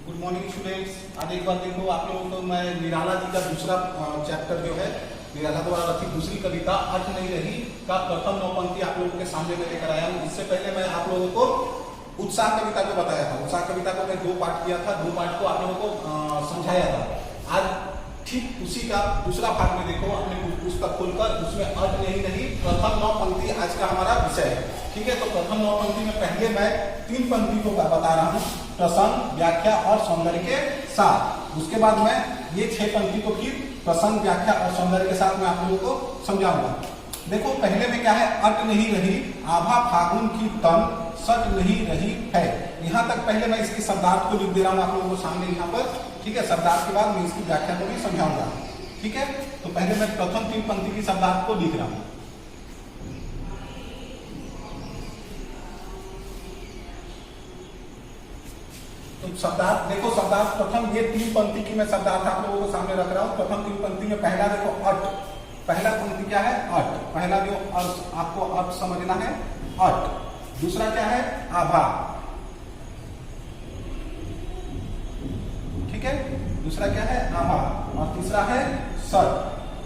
Good morning students. आज एक बार देखो आप लोगों को मैं निराला जी का दूसरा चैप्टर जो है निराला द्वारा रचित दूसरी कविता अर्थ नहीं रही का प्रथम 9 पंक्ति आप लोगों के सामने में लेकर आया हूँ। इससे पहले मैं आप लोगों को उत्साह कविता को बताया था। उत्साह कविता को मैं 2 पार्ट किया था, 2 पार्ट को आप लोगों को समझाया था। आज ठीक उसी का दूसरा भाग में देखो अपने पुस्तक खोलकर, उसमें अर्थ नहीं रही प्रथम 9 पंक्ति आज का हमारा विषय है। ठीक है, तो प्रथम 9 पंक्ति में पहले मैं 3 पंक्ति को बता रहा हूँ, प्रसंग, व्याख्या और सौंदर्य के साथ। उसके बाद मैं ये 6 पंक्ति को फिर प्रसंग, व्याख्या और सौंदर्य के साथ मैं आप लोगों को समझाऊंगा। देखो पहले में क्या है, अट नहीं रही आभा फागुन की तन सट नहीं रही है। यहाँ तक पहले मैं इसकी शब्दार्थ को लिख दे रहा हूँ आप लोगों को सामने यहाँ पर। ठीक है, शब्दार्थ के बाद मैं इसकी व्याख्या को भी समझाऊंगा। ठीक है, तो पहले मैं प्रथम 3 पंक्ति की शब्दार्थ को लिख रहा हूँ। तो शब्दार्थ देखो, शब्दार्थ प्रथम ये 3 पंक्ति की मैं शब्दार्थ आप लोगों को सामने रख रहा हूँ। प्रथम 3 पंक्ति में पहला देखो अट, पहला पंक्ति क्या है, अट। पहला जो अर्थ आपको अर्थ समझना है, अट। दूसरा क्या है, आभा। ठीक है, दूसरा क्या है, आभा। और तीसरा है सट।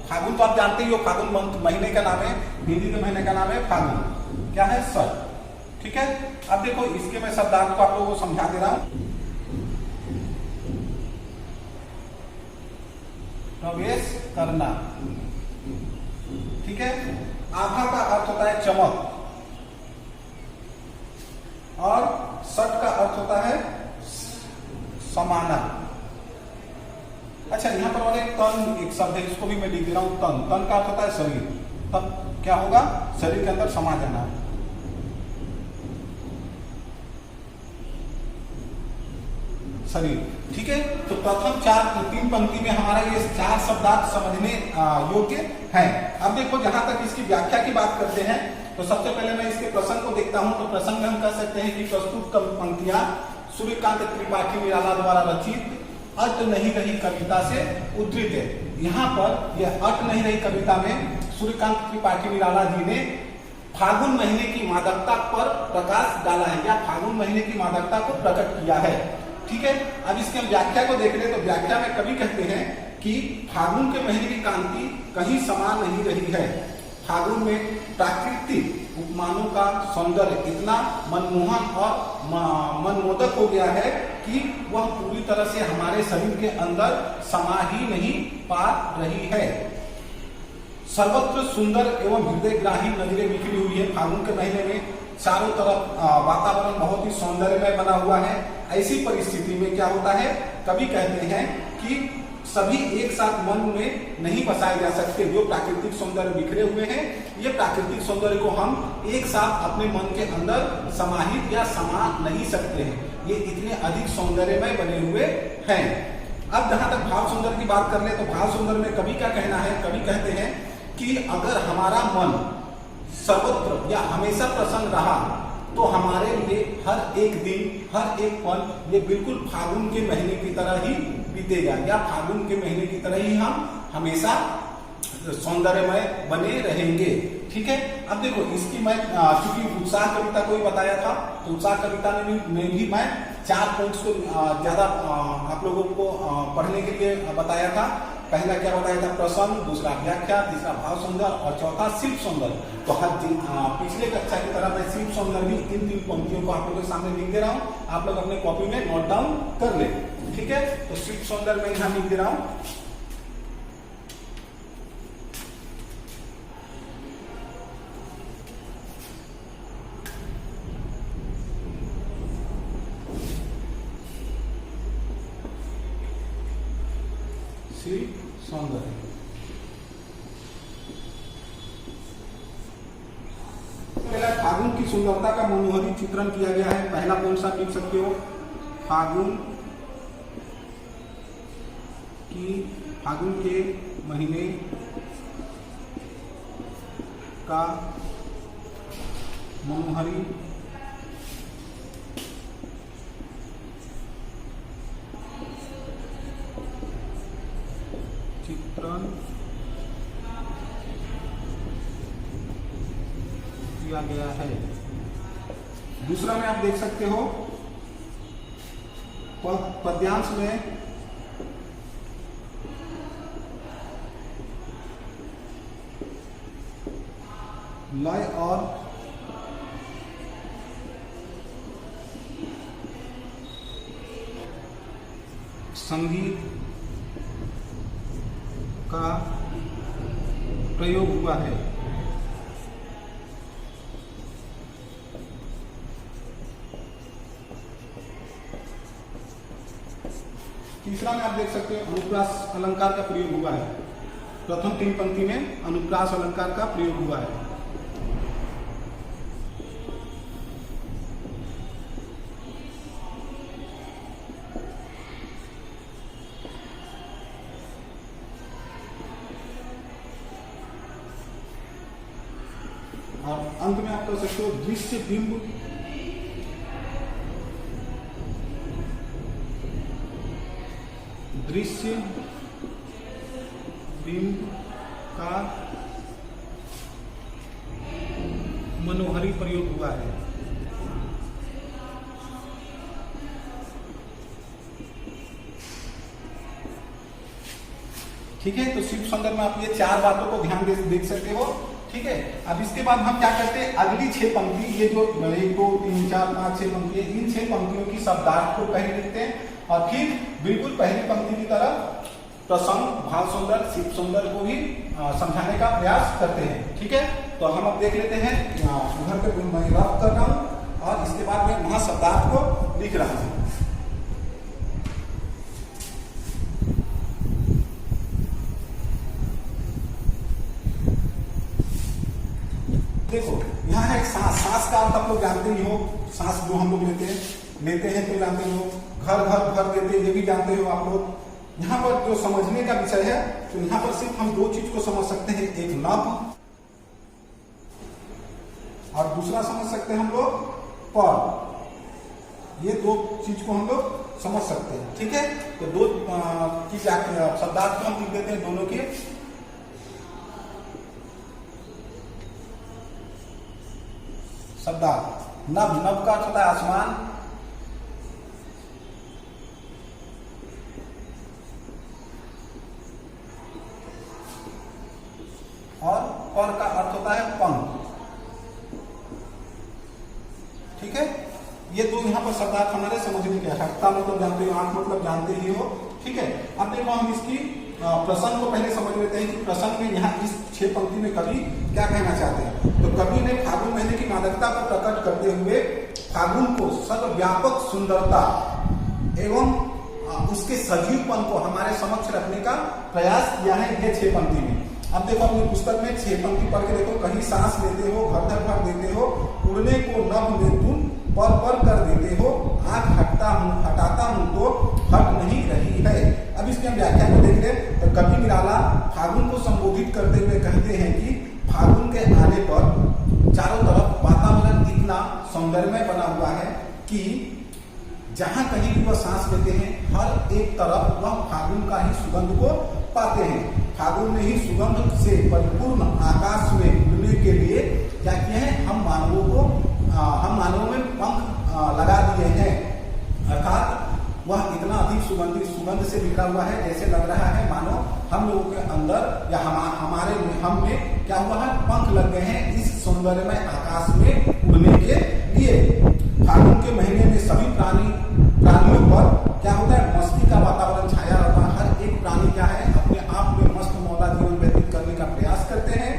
फागुन तो आप जानते ही हो, फागुन महीने का नाम है, हिंदी के महीने का नाम है फागुन। क्या है, सट। ठीक है, अब देखो इसके मैं शब्दार्थ को आप लोगों को समझा दे रहा हूं। प्रवेश करना। ठीक है, आभा का अर्थ होता है चमक और सट का अर्थ होता है समाना। अच्छा, यहां पर वाले तन एक शब्द है, इसको भी मैं लिख दे रहा हूं, तन। तन का अर्थ होता है शरीर। तब क्या होगा, शरीर के अंदर समा जाना। शरीर। ठीक है, तो प्रथम 3 पंक्ति में हमारा ये 4 शब्दार्थ समझने योग्य है। अब देखो जहां तक इसकी व्याख्या की बात करते हैं, तो सबसे पहले मैं इसके प्रसंग को देखता हूं। तो प्रसंग में हम कह सकते हैं कि प्रस्तुत पंक्तियां सूर्यकांत त्रिपाठी निराला द्वारा रचित अट नहीं रही कविता से उद्धृत है। यहाँ पर यह अट नहीं रही कविता में सूर्यकांत त्रिपाठी निराला जी ने फागुन महीने की मादकता पर प्रकाश डाला है, या फागुन महीने की मादकता को प्रकट किया है। ठीक है, अब इसके व्याख्या को देख ले तो व्याख्या में कवि कहते हैं कि फागुन के महीने की कांति कहीं समा नहीं रही है। फागुन में प्राकृतिक उपमानों का सौंदर्य इतना मनमोहन और मनमोदक हो गया है कि वह पूरी तरह से हमारे शरीर के अंदर समा ही नहीं पा रही है। सर्वत्र सुंदर एवं हृदयग्राही नजरें बिखरी हुई है। फागुन के महीने में चारों तरफ वातावरण बहुत ही सौंदर्यमय बना हुआ है। ऐसी परिस्थिति में क्या होता है, कवि कहते हैं कि सभी एक साथ मन में नहीं बसाए जा सकते। जो प्राकृतिक सौंदर्य बिखरे हुए हैं, ये प्राकृतिक सौंदर्य को हम एक साथ अपने मन के अंदर समाहित या समा नहीं सकते हैं। ये इतने अधिक सौंदर्यमय बने हुए हैं। अब जहां तक भाव सौंदर्य की बात कर ले तो भाव सौंदर्य में कवि का कहना है, कवि कहते हैं कि अगर हमारा मन सर्वत्र या हमेशा प्रसन्न रहा तो हमारे लिए हर एक दिन, हर एक पल ये बिल्कुल फागुन के महीने की तरह ही बीतेगा, या फागुन के महीने की तरह ही हम हमेशा सौंदर्यमय बने रहेंगे। ठीक है, अब देखो इसकी मैं चूंकि उत्साह कविता को ही बताया था, तो उत्साह कविता में भी मैं 4 पॉइंट्स को ज्यादा आप लोगों को पढ़ने के लिए बताया था। पहला क्या बताया था, प्रसंग, दूसरा व्याख्या, तीसरा भाव सौंदर्य और चौथा शिल्प सौंदर्य। तो हर पिछले कक्षा की तरह मैं शिल्प सौंदर्य भी 3 पंक्तियों को आप लोगों के सामने लिख दे रहा हूँ। आप लोग अपने कॉपी में नोट डाउन कर ले। ठीक है, तो शिल्प सौंदर्य में यहाँ लिख दे रहा हूँ। सौंदर्य। पहला फागुन की सुंदरता का मनोहरी चित्रण किया गया है। पहला कौन सा लिख सकते हो, फागुन के महीने का मनोहरी चित्रण किया गया है। दूसरा में आप देख सकते हो पद्यांश में लय और संगीत का प्रयोग हुआ है। तीसरा में आप देख सकते हैं अनुप्रास अलंकार का प्रयोग हुआ है। प्रथम 3 पंक्ति में अनुप्रास अलंकार का प्रयोग हुआ है। और अंत में आप कर सकते हो दृश्य बिंब का मनोहरी प्रयोग हुआ है। ठीक है, तो शिव सुंदर में आप ये 4 बातों को ध्यान देख सकते हो। ठीक है, अब इसके बाद हम क्या करते हैं, अगली 6 पंक्ति, ये जो 1 2 3 4 5 6 पंक्ति, इन 6 पंक्तियों की शब्दार्थ को पहले लिखते हैं और फिर बिल्कुल पहली पंक्ति की तरह प्रसंग, भाव सुंदर, शिव सुंदर को भी समझाने का प्रयास करते हैं। ठीक है, तो हम अब देख लेते हैं, उधर पे मैं रफ कर रहा हूं और इसके बाद मैं वहां शब्दार्थ को लिख रहा हूं। देखो यहाँ है सांस का अर्थ आप लोग जानते ही हो, सांस जो हम लोग लेते हैं तो जानते हो, घर देते हैं ये भी जानते हो आप लोग। यहाँ पर जो समझने का विषय है, तो यहाँ पर सिर्फ हम 2 चीज को समझ सकते हैं, एक नभ और दूसरा समझ सकते हैं हम लोग पर। ये 2 चीज को हम लोग समझ सकते हैं। ठीक है, तो 2 की शब्दार्थ को हम लिख देते हैं दोनों के। शब्दार्थ, नभ का अर्थ होता है आसमान, और पर का अर्थ होता है पंख। ठीक है, ये 2 यहाँ पर शब्दार्थ हमारे समझने के। हट्टा मतलब जानते हो, आंख मतलब जानते ही हो। ठीक है, अब देखो हम इसकी प्रसंग को पहले समझ लेते हैं कि प्रसंग में यहाँ इस 6 पंक्ति में कवि क्या कहना चाहते हैं। तो कवि ने फागुन महीने की मादकता को प्रकट करते हुए फागुन को सर्वव्यापक सुंदरता एवं उसके सजीवपन को हमारे समक्ष रखने का प्रयास किया है ये 6 पंक्ति में। अब देखो अपनी पुस्तक में 6 पंक्ति पढ़ के देखो, कहीं सांस लेते हो, घर भर देते हो, उड़ने को नभ में तुम पर कर देते हो, आंख हटाता हूं तो हट नहीं रही है। अब इसकी हम व्याख्या को देख ले तो कवि निराला फागुन को संबोधित करते हुए कहते हैं कि फागुन के आने पर चारों तरफ वातावरण इतना सौंदर्यमय बना हुआ है कि जहां कहीं भी वह सांस लेते हैं, हर एक तरफ वह फागुन का ही सुगंध को पाते हैं। फागुन में ही सुगंध से परिपूर्ण आकाश में उड़ने के लिए क्या किए हैं, हम मानवों में पंख लगा दिए हैं। अर्थात वह इतना अधिक सुगंध से बिखरा हुआ है, जैसे लग रहा है मानो हम लोगों के अंदर या हम में क्या हुआ है, पंख लग गए हैं इस सौंदर्यमय आकाश में उड़ने के लिए। फागुन के महीने में सभी प्राणियों पर क्या होता है, मस्ती का वातावरण छाया रहता है। हर एक प्राणी क्या है, अपने आप में मस्त मौला जीवन व्यतीत करने का प्रयास करते हैं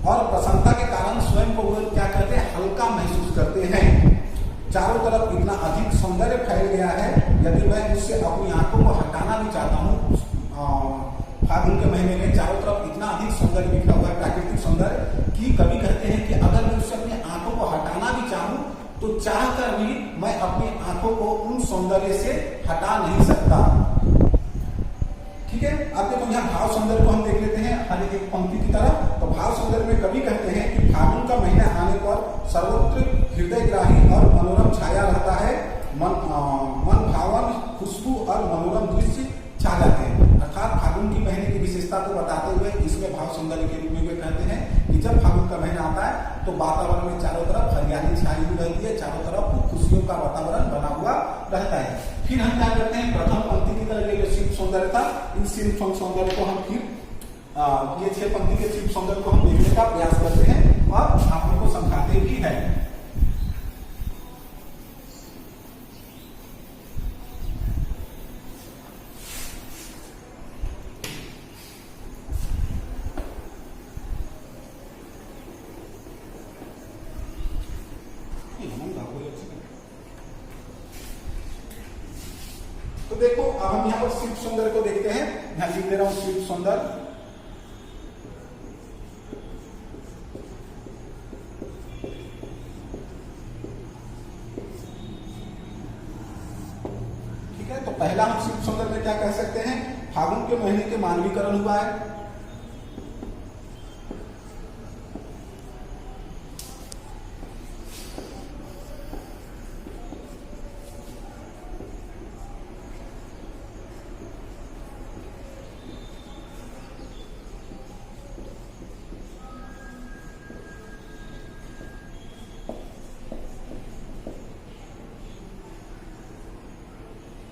और प्रसन्नता के कारण स्वयं को वो क्या करते हैं, हल्का महसूस करते हैं। चारों तरफ इतना अधिक सौंदर्य फैल गया है, यदि मैं उससे अपनी आंखों को हटाना भी चाहता हूँ, फागुन के महीने में चारों तरफ इतना अधिक सौंदर्य बिखरा हुआ है, प्राकृतिक सौंदर्य, कि कवि कहते हैं कि अगर मैं उससे अपनी आंखों को हटाना भी चाहूँ तो चाहकर भी मैं अपनी आंखों को उन सौंदर्य से हटा नहीं सकता। ठीक है, अब देखो यहाँ भाव सौंदर्य को हम देख लेते हैं हर एक पंक्ति की तरह। तो भाव सौंदर्य में कवि कहते हैं कि फागुन का महीना आने पर सर्वत्र हृदयग्राही और मनोरम छाया रहता है, मन भावन खुशबू और मनोरम दृश्य छा जाते हैं। अर्थात फागुन की महीने की विशेषता को बताते हुए इसमें भाव सौंदर्य के रूप में वे कहते हैं कि जब फागुन का महीना आता है तो वातावरण में चारों तरफ हरियाली छाई हुई रहती है, चारों तरफ खुशियों का वातावरण बना हुआ रहता है। फिर हम क्या करते हैं, प्रथम पंक्ति की तरह ये जो शिल्प सौंदर्य था, इस शिल्प सौंदर्य को हम फिर ये 6 पंक्ति के शिल्प सौंदर्य को हम देखने का प्रयास करते हैं और आप लोगों को समझाते भी है। तो देखो अब हम यहाँ पर शिल्प सौंदर्य को देखते हैं, यहाँ लिख दे रहा हूं शिल्प सौंदर्य। ठीक है, तो पहला हम शिल्प सौंदर्य में क्या कह सकते हैं, फागुन के महीने के मानवीकरण हुआ है।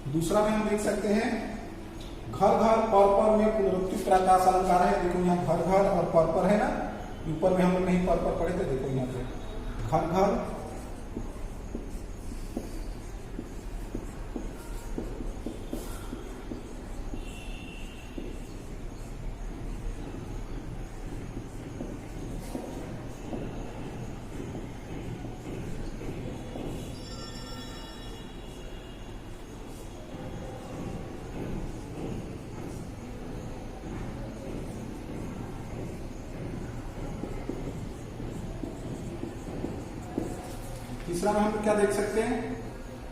दूसरा में हम देख सकते हैं घर घर पर पर में पुनरुक्ति प्रकाश अलंकार है। देखो यहाँ घर घर और पर है ना, ऊपर में हम लोग नहीं पर पढ़े थे, देखो यहाँ पे घर घर तीसरा में हम क्या देख सकते हैं,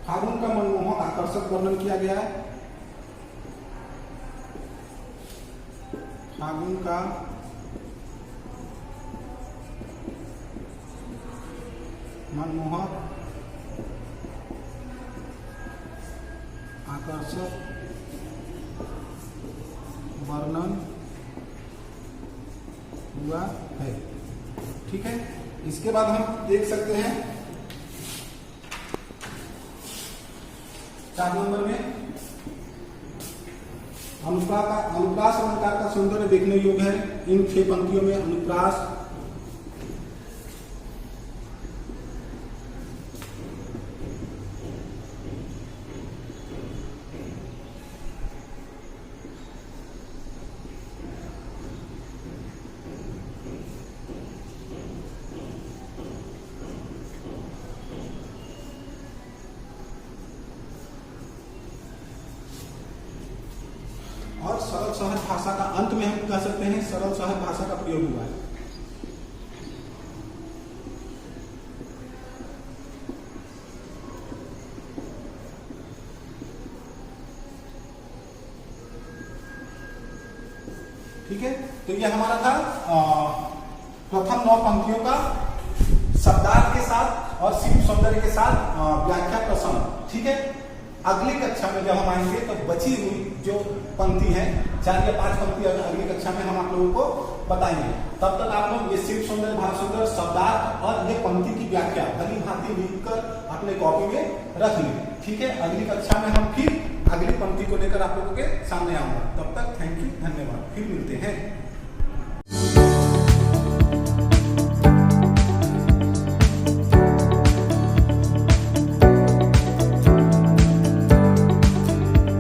फागुन का मनमोहक आकर्षक वर्णन किया गया है। फागुन का मनमोहक आकर्षक वर्णन हुआ है। ठीक है, इसके बाद हम देख सकते हैं 4 नंबर में अनुप्रास अलंकार का सौंदर्य देखने योग्य है। इन 6 पंक्तियों में अनुप्रास और सरल सहज भाषा का, अंत में हम कह सकते हैं सरल सहज भाषा का प्रयोग हुआ है। ठीक है, तो ये हमारा था प्रथम 9 पंक्तियों का शब्दार्थ के साथ और शिल्प सौंदर्य के साथ व्याख्या प्रसंग। ठीक है, अगली कक्षा में जब हम आएंगे तो बची हुई जो पंक्ति है 4 या 5 पंक्ति अगली कक्षा में हम आप लोगों को बताएंगे। तब तक आप लोग ये शिल्प सौंदर्य, भाव सौंदर्य, शब्दार्थ और ये पंक्ति की व्याख्या भली भांति लिखकर अपने कॉपी में रख लें। ठीक है, अगली कक्षा में हम फिर अगली पंक्ति को लेकर आप लोगों के सामने आऊंगा। तब तक थैंक यू, धन्यवाद, फिर मिलते हैं।